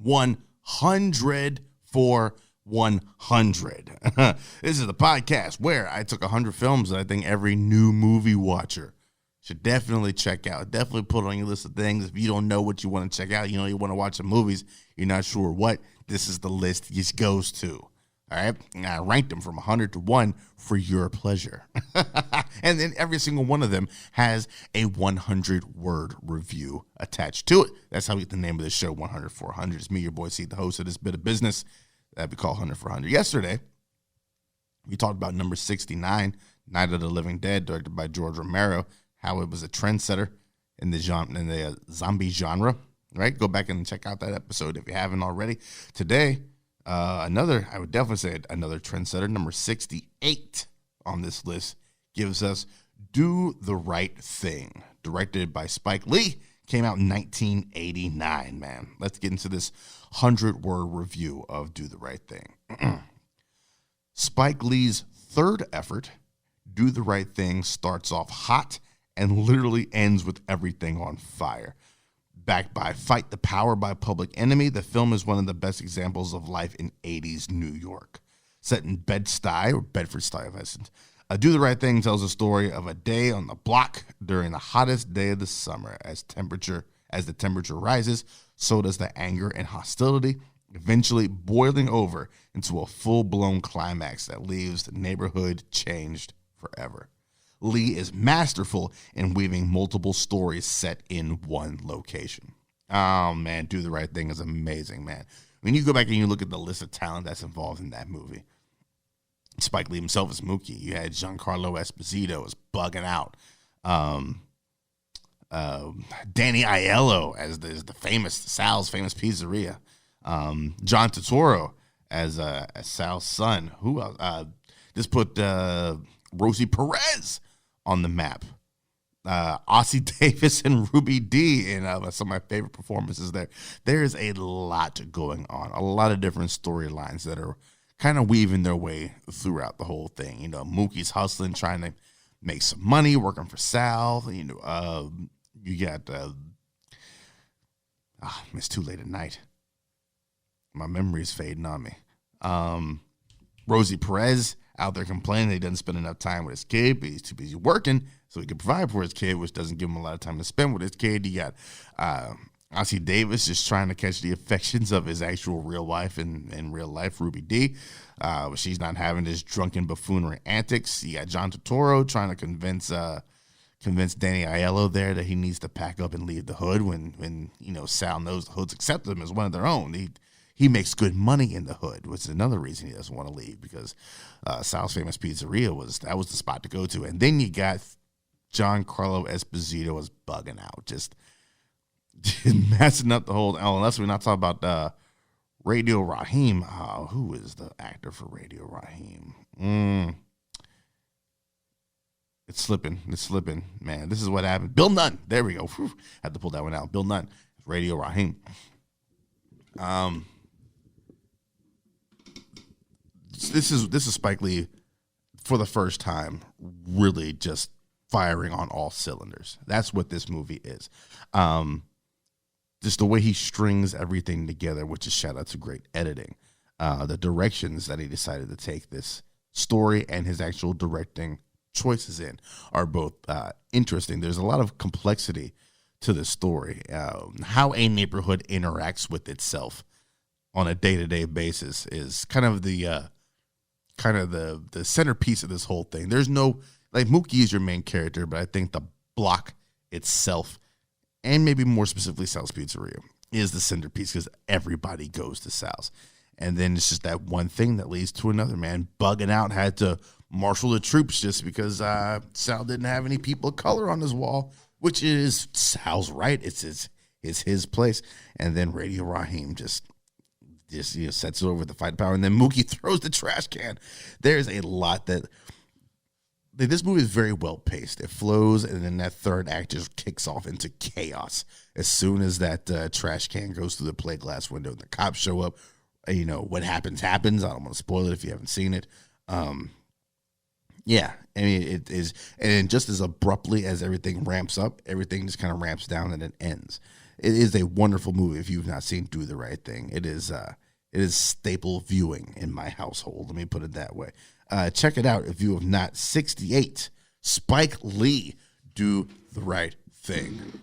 100 for 100. This is the podcast where I took 100 films that I think every new movie watcher should definitely check out. Definitely put it on your list of things. If you don't know what you want to check out, you know you want to watch some movies, you're not sure what, this is the list it goes to. All right? And I ranked them from 100 to 1 for your pleasure. And then every single one of them has a 100-word review attached to it. That's how we get the name of this show, 100 for 100. It's me, your boy C, the host of this bit of business that we call 100 for 100. Yesterday, we talked about number 69, Night of the Living Dead, directed by George Romero, how it was a trendsetter in the zombie genre. Right? Go back and check out that episode if you haven't already. Today, I would definitely say another trendsetter, number 68 on this list, gives us Do the Right Thing, directed by Spike Lee, came out in 1989, man. Let's get into this 100-word review of Do the Right Thing. Spike Lee's third effort, Do the Right Thing, starts off hot and literally ends with everything on fire. Backed by Fight the Power by Public Enemy, the film is one of the best examples of life in 80s New York. Set in Bed-Stuy, or Bedford-Stuy, if I said. Do the Right Thing tells a story of a day on the block during the hottest day of the summer. As the temperature rises, so does the anger and hostility, eventually boiling over into a full-blown climax that leaves the neighborhood changed forever. Lee is masterful in weaving multiple stories set in one location. Oh, man, Do the Right Thing is amazing, man. When you go back and you look at the list of talent that's involved in that movie, Spike Lee himself is Mookie. You had Giancarlo Esposito as Bugging Out. Danny Aiello as the famous Sal's famous pizzeria. John Turturro as Sal's son. Who else? Just put Rosie Perez on the map. Ossie Davis and Ruby Dee, and some of my favorite performances there. There's a lot going on, a lot of different storylines that are kind of weaving their way throughout the whole thing. You know, Mookie's hustling, trying to make some money, working for Sal. You know, you got it's too late at night. My memory's fading on me. Rosie Perez out there complaining that he doesn't spend enough time with his kid, but he's too busy working so he can provide for his kid, which doesn't give him a lot of time to spend with his kid. You got Ossie Davis just trying to catch the affections of his actual real wife and real life, Ruby Dee. She's not having this drunken buffoonery antics. You got John Turturro trying to convince Danny Aiello there that he needs to pack up and leave the hood when Sal knows the hoods accept him as one of their own. He makes good money in the hood, which is another reason he doesn't want to leave, because Sal's famous pizzeria was the spot to go to. And then you got Giancarlo Esposito as Bugging Out, just messing up the whole. Unless we're not talking about Radio Raheem. Who is the actor for Radio Raheem? It's slipping, man. This is what happened. Bill Nunn. There we go. Whew. Had to pull that one out. Bill Nunn, Radio Raheem. This is Spike Lee for the first time really just firing on all cylinders. That's what this movie is. Just the way he strings everything together, which is shout out to great editing. The directions that he decided to take this story and his actual directing choices in are both interesting. There's a lot of complexity to the story. How a neighborhood interacts with itself on a day-to-day basis is kind of the centerpiece of this whole thing. There's no, like, Mookie is your main character, but I think the block itself, and maybe more specifically Sal's Pizzeria, is the centerpiece because everybody goes to Sal's. And then it's just that one thing that leads to another, man. Bugging Out had to marshal the troops just because Sal didn't have any people of color on his wall, which is Sal's right. It's his place. And then Radio Raheem just sets it over with the Fight Power, and then Mookie throws the trash can. There's a lot that this movie is very well paced. It flows, and then that third act just kicks off into chaos as soon as that trash can goes through the plate glass window and the cops show up. What happens. I don't want to spoil it if you haven't seen it. Yeah, I mean, it is, and just as abruptly as everything ramps up, everything just kind of ramps down and it ends. it is a wonderful movie. If you've not seen Do the Right Thing, it is staple viewing in my household. Let me put it that way. Check it out if you have not. 68, Spike Lee, Do the Right Thing.